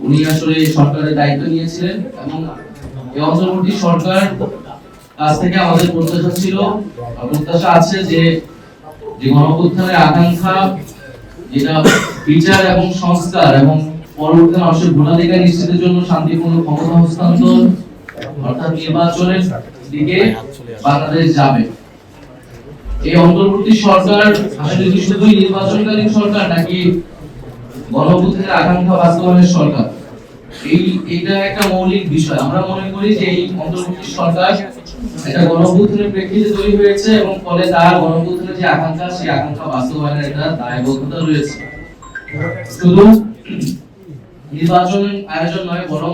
উনি আসলে সরকারের দায়িত্ব নিয়েছিলেন এবং এই অন্তর্বর্তী সরকার কাছ থেকে আমাদের প্রত্যাশা আছে যে গণঅভ্যুত্থানের আকাঙ্ক্ষা, যেটা বিচার এবং সংস্কার এবং পরবর্তী মানুষের ভোটাধিকার নিশ্চিতের জন্য শান্তিপূর্ণ ক্ষমতা হস্তান্তর অর্থাৎ নির্বাচনের দিকে বাংলাদেশ যাবে। এই অন্তর্বর্তী সরকার আসলে কি শুধুই নির্বাচনকালীন সরকার নাকি গণঅভ্যুত্থানের আকাঙ্ক্ষা বাস্তবায়নের সরকার? এইটা একটা মৌলিক বিষয়। আমরা মনে করি যে এই অন্তর্বর্তী সরকার একটা গণঅভ্যুত্থানের প্রেক্ষিতে তৈরি হয়েছে এবং ফলে তার গণঅভ্যুত্থানের যে আকাঙ্ক্ষা, সেই আকাঙ্ক্ষা বাস্তবায়নের একটা দায়বদ্ধতা রয়েছে। শুধু নির্বাচন আয়োজন নয়, বরং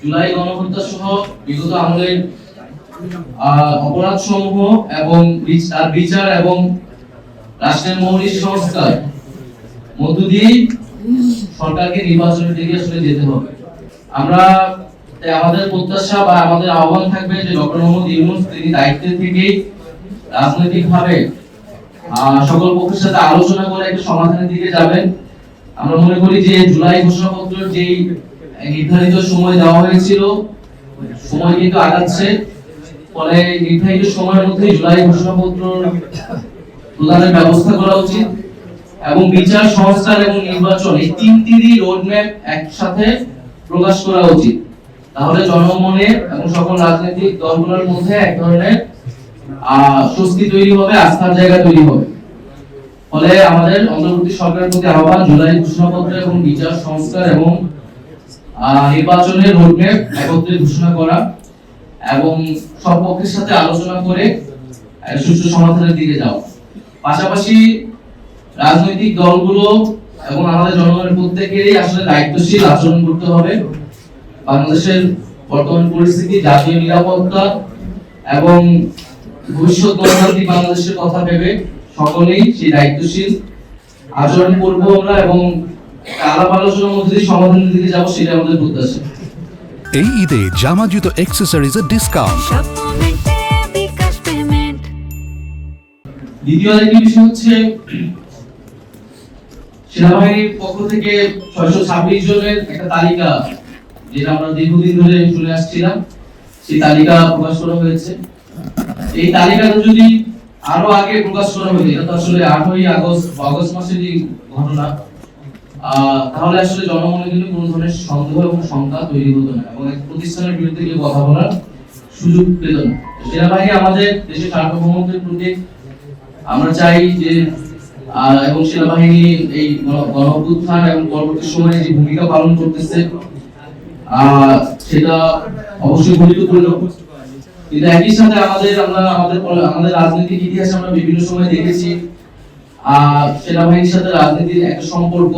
জুলাই গণহত্যা সহ বিগত আমলের অপরাধ সমূহ এবং তার বিচার এবং রাষ্ট্রের মৌলিক সংস্কার মধ্য দিয়ে সরকারকে নির্বাচনের দিকে আসলে যেতে হবে। আমাদের প্রত্যাশা বা আমাদের আহ্বান থাকবে যে ডক্টর মোহাম্মদ ইউনূস তিনি দায়িত্বে থেকেই রাজনৈতিকভাবে সকল পক্ষের সাথে আলোচনা করে একটা সমাধানের দিকে যাবেন। আমরা মনে করি যে জুলাই ঘোষণাপত্রের যেই নির্ধারিত সময় দেওয়া হয়েছিল, সময় কিন্তু আগাচ্ছে, ফলে নির্ধারিত সময়ের মধ্যে জুলাই ঘোষণাপত্র প্রদানের ব্যবস্থা করা উচিত এবং বিচার, সংস্কার এবং নির্বাচন এই তিনটিরই রোডম্যাপ একসাথে প্রকাশ করা উচিত। তাহলে জনমনে এবং সকল রাজনৈতিক দলগুলোর মধ্যে এক ধরনের স্বস্তি তৈরি হবে, আস্থার জায়গা তৈরি হবে। ফলে আমাদের অন্তর্বর্তী সরকারের প্রতি আহ্বান, জুলাই ঘোষণাপত্র এবং বিচার, সংস্কার এবং নির্বাচনের রোডম্যাপ একত্রে ঘোষণা করা এবং সব পক্ষের সাথে আলোচনা করে সুষ্ঠু সমাধানের দিকে যাওয়া। পাশাপাশি রাজনৈতিক দলগুলো এবং আমাদের জনগণের প্রত্যেকেরই আসলে দায়িত্বশীল আচরণ করতে হবে। বাংলাদেশের বর্তমান পরিস্থিতি, জাতীয় নিরাপত্তা এবং ভবিষ্যৎ গণতান্ত্রিক বাংলাদেশের কথা ভেবে সকলেই সেই দায়িত্বশীল আচরণ করবো আমরা এবং আলাপ আলোচনার মধ্যে দিয়ে সমাধানের দিকে যাবো, সেটা আমাদের প্রত্যাশা। এই ঈদে জামা জুতো অ্যাক্সেসরিজের ডিসকাউন্ট। দ্বিতীয় আরেকটি বিষয় হচ্ছে সেনাবাহিনীর পক্ষ থেকে 626 জনের একটা তালিকা, যেটা আমরা দীর্ঘদিন ধরে শুনে আসছিলাম, সেই তালিকা প্রকাশ করা হয়েছে। এই তালিকাটা যদি আরো আগে প্রকাশ করা হতো, এটা তো আসলে 8ই আগস্ট মাসের ঘটনা, তাহলে আসলে জনমনে কিন্তু কোনো ধরনের সন্দেহ এবং শঙ্কা তৈরি হতো না এবং এক প্রতিষ্ঠানের বিরুদ্ধে কেউ কথা বলার সুযোগ পেত না। সেনাবাহিনী আমাদের দেশের সার্বভৌমত্বের প্রতীক। আমরা চাই যে এবং সেনাবাহিনী এই গণঅভ্যুত্থান এবং পরবর্তী সময়ে যে ভূমিকা পালন করতেছে সেটা অবশ্যই গুরুত্বপূর্ণ। কিন্তু একই সাথে আমাদের রাজনৈতিক ইতিহাসে আমরা বিভিন্ন সময় দেখেছি সেনাবাহিনীর সাথে রাজনীতির একটা সম্পর্ক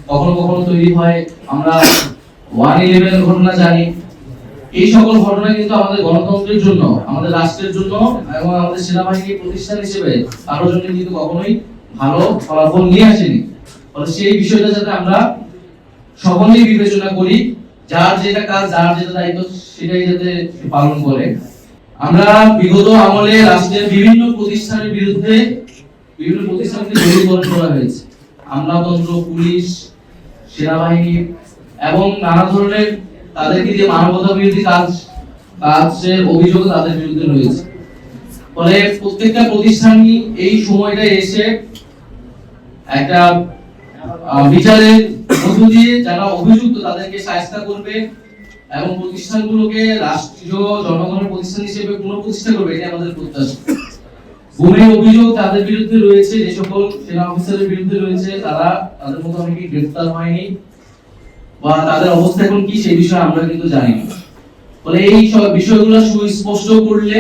কখনো কখনো তৈরি হয়। আমরা 1/11 ঘটনা জানি। এই সকল ঘটনা কিন্তু আমাদের গণতন্ত্রের জন্য, আমাদের রাষ্ট্রের জন্য এবং আমাদের সেনাবাহিনী প্রতিষ্ঠান হিসেবে কারোর জন্য কিন্তু কখনোই ভালো ফলাফল নিয়ে আসেনি। ফলে সেই বিষয়টা যাতে আমরা সকলেই বিবেচনা করি, যার যেটা কাজ, যার যেটা দায়িত্ব, সেটাই যাতে পালন করে। আমরা বিগত আমলে রাষ্ট্রের বিভিন্ন প্রতিষ্ঠানের বিরুদ্ধে বিভিন্ন প্রতিষ্ঠানকে দলীয়করণ করা হয়েছে। আমলাতন্ত্র, পুলিশ, সেনাবাহিনী এবং নানা ধরনের তাদেরকে দিয়ে মানবতা বিরোধী কাজের অভিযোগ তাদের বিরুদ্ধে রয়েছে। ফলে প্রত্যেকটা প্রতিষ্ঠানই এই সময়টা এসে একটা বিচারের মধ্য দিয়ে যারা অভিযুক্ত তাদেরকে শায়েস্তা করবে এবং প্রতিষ্ঠানগুলোকে রাষ্ট্রীয় জনগণের প্রতিষ্ঠান হিসেবে পুনঃপ্রতিষ্ঠা করবে, এটা আমাদের প্রত্যাশা। গুমের অভিযোগ তাদের বিরুদ্ধে রয়েছে, যে সকল সেনা অফিসারের বিরুদ্ধে রয়েছে, তাদের মধ্যে অনেকেই গ্রেফতার হয়নি বা তাদের অবস্থা এখন কি সেই বিষয়ে আমরা কিন্তু জানি না। ফলে এই সব বিষয়গুলো সুস্পষ্ট করলে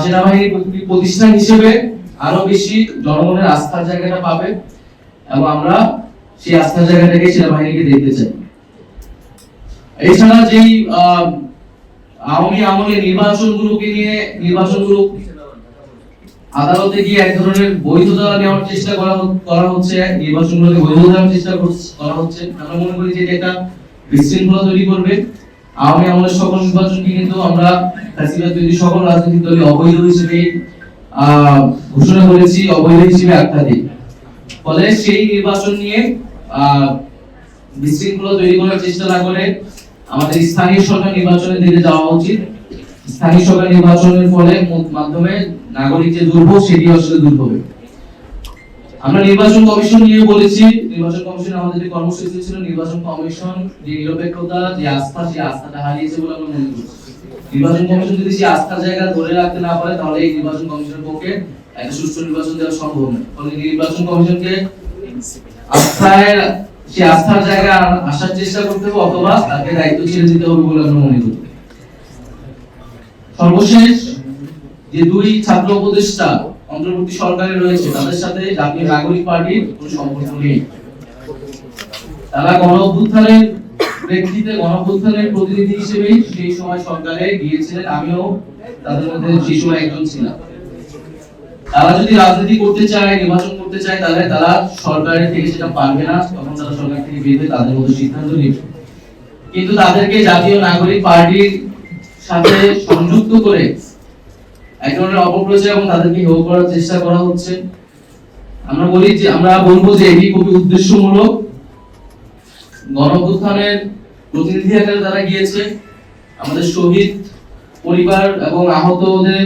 সেনাবাহিনী প্রতিষ্ঠান হিসেবে আরো বেশি জনগণের আস্থার জায়গাটা পাবে এবং আমরা সেই আস্থার জায়গাটাকে সেনাবাহিনীকে দেখতে চাই। এছাড়া যেই আওয়ামী আমলে নির্বাচনগুলো আদালতে গিয়ে এক ধরনের বৈধতা নেওয়ার চেষ্টা করা হচ্ছে, নির্বাচনগুলোকে বৈধ দেওয়ার চেষ্টা করা হচ্ছে। আমরা মনে করি যে এটা বিশৃঙ্খলা তৈরি করবে। আওয়ামী আমলের সকল নির্বাচনকে কিন্তু আমরা সকল রাজনৈতিক দলই অবৈধ হিসেবে ঘোষণা করেছি, অবৈধ হিসেবে আখ্যা দিই। ফলে সেই নির্বাচন নিয়ে বিশৃঙ্খলা তৈরি করার চেষ্টা না করে আমাদের স্থানীয় সরকার নির্বাচনের দিকে যাওয়া উচিত। স্থানীয় সরকার নির্বাচনের ফলে মাধ্যমে নাগরিক যে দুর্ভোগ সেটি আসলে দূর হবে। আমরা নির্বাচন কমিশন নিয়ে বলেছি, নির্বাচন কমিশন আমাদের যে কর্মসূচি ছিল, নির্বাচন কমিশন যে নিরপেক্ষতা, যে আস্থা, সেই আস্থাটা হারিয়েছে বলে আমরা মনে করি। নির্বাচন কমিশন যদি সেই আস্থার জায়গা ধরে রাখতে না পারে, তাহলে এই নির্বাচন কমিশনের পক্ষে একটা সুষ্ঠু নির্বাচন দেওয়া সম্ভব নয়। ফলে নির্বাচন কমিশনকে সেই আস্থার জায়গা আসার চেষ্টা করতে হবে, অথবা তাকে দায়িত্ব ছেড়ে দিতে হবে বলে আমরা মনে করি। সর্বশেষ, যে দুই ছাত্র উপদেষ্টা অন্তর্বর্তী সরকারে রয়েছে, তাদের সাথে জাতীয় নাগরিক পার্টির কোনো সম্পর্ক নেই। তারা গণঅভ্যুত্থানের প্রেক্ষিতে, গণঅভ্যুত্থানের প্রতিনিধি হিসেবেই সেই সময় সরকারে গিয়েছিলেন, আমিও তাদের মধ্যে সেই সময় একজন ছিলাম। তারা যদি রাজনীতি করতে চায়, নির্বাচন করতে চায়, তাহলে তারা সরকারের থেকে সেটা পারবে না, তখন তারা সরকার থেকে বের হয়ে তাদের মতো সিদ্ধান্ত নেবে। কিন্তু তাদেরকে জাতীয় নাগরিক পার্টির সাথে সংযুক্ত করে এক ধরনের অপপ্রচার এবং তাদেরকে হেয় করার চেষ্টা করা হচ্ছে। আমরা বলবো যে এটি খুবই উদ্দেশ্যমূলক। গণঅভ্যুত্থানের প্রতিনিধি আকারে তারা গিয়েছে, আমাদের শহীদ পরিবার এবং আহতদের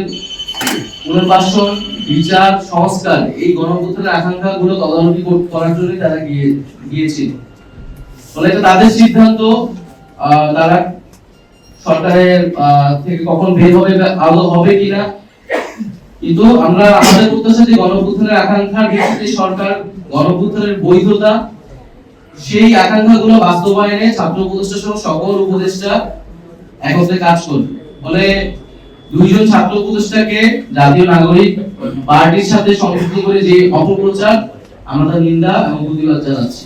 পুনর্বাসন, বিচার, সংস্কার, এই গণঅভ্যুত্থানের আকাঙ্ক্ষাগুলো তদারকি করার জন্য তারা গিয়েছিল। ফলে এটা তাদের সিদ্ধান্ত, তারা সরকারের থেকে কখন বের হবে, আদৌ হবে কিনা। কিন্তু আমরা আমাদের প্রত্যাশা যে গণঅভ্যুত্থানের আকাঙ্ক্ষার ভিত্তিতে সরকার, গণঅভ্যুত্থানের বৈধতা, সেই আকাঙ্ক্ষাগুলো বাস্তবায়নে ছাত্র উপদেষ্টা সহ সকল উপদেষ্টা একত্রে কাজ করবে। ফলে দুইজন ছাত্র উপদেষ্টাকে জাতীয় নাগরিক পার্টির সাথে সংযুক্ত করে যে অপপ্রচার, আমরা তার নিন্দা এবং প্রতিবাদ জানাচ্ছি।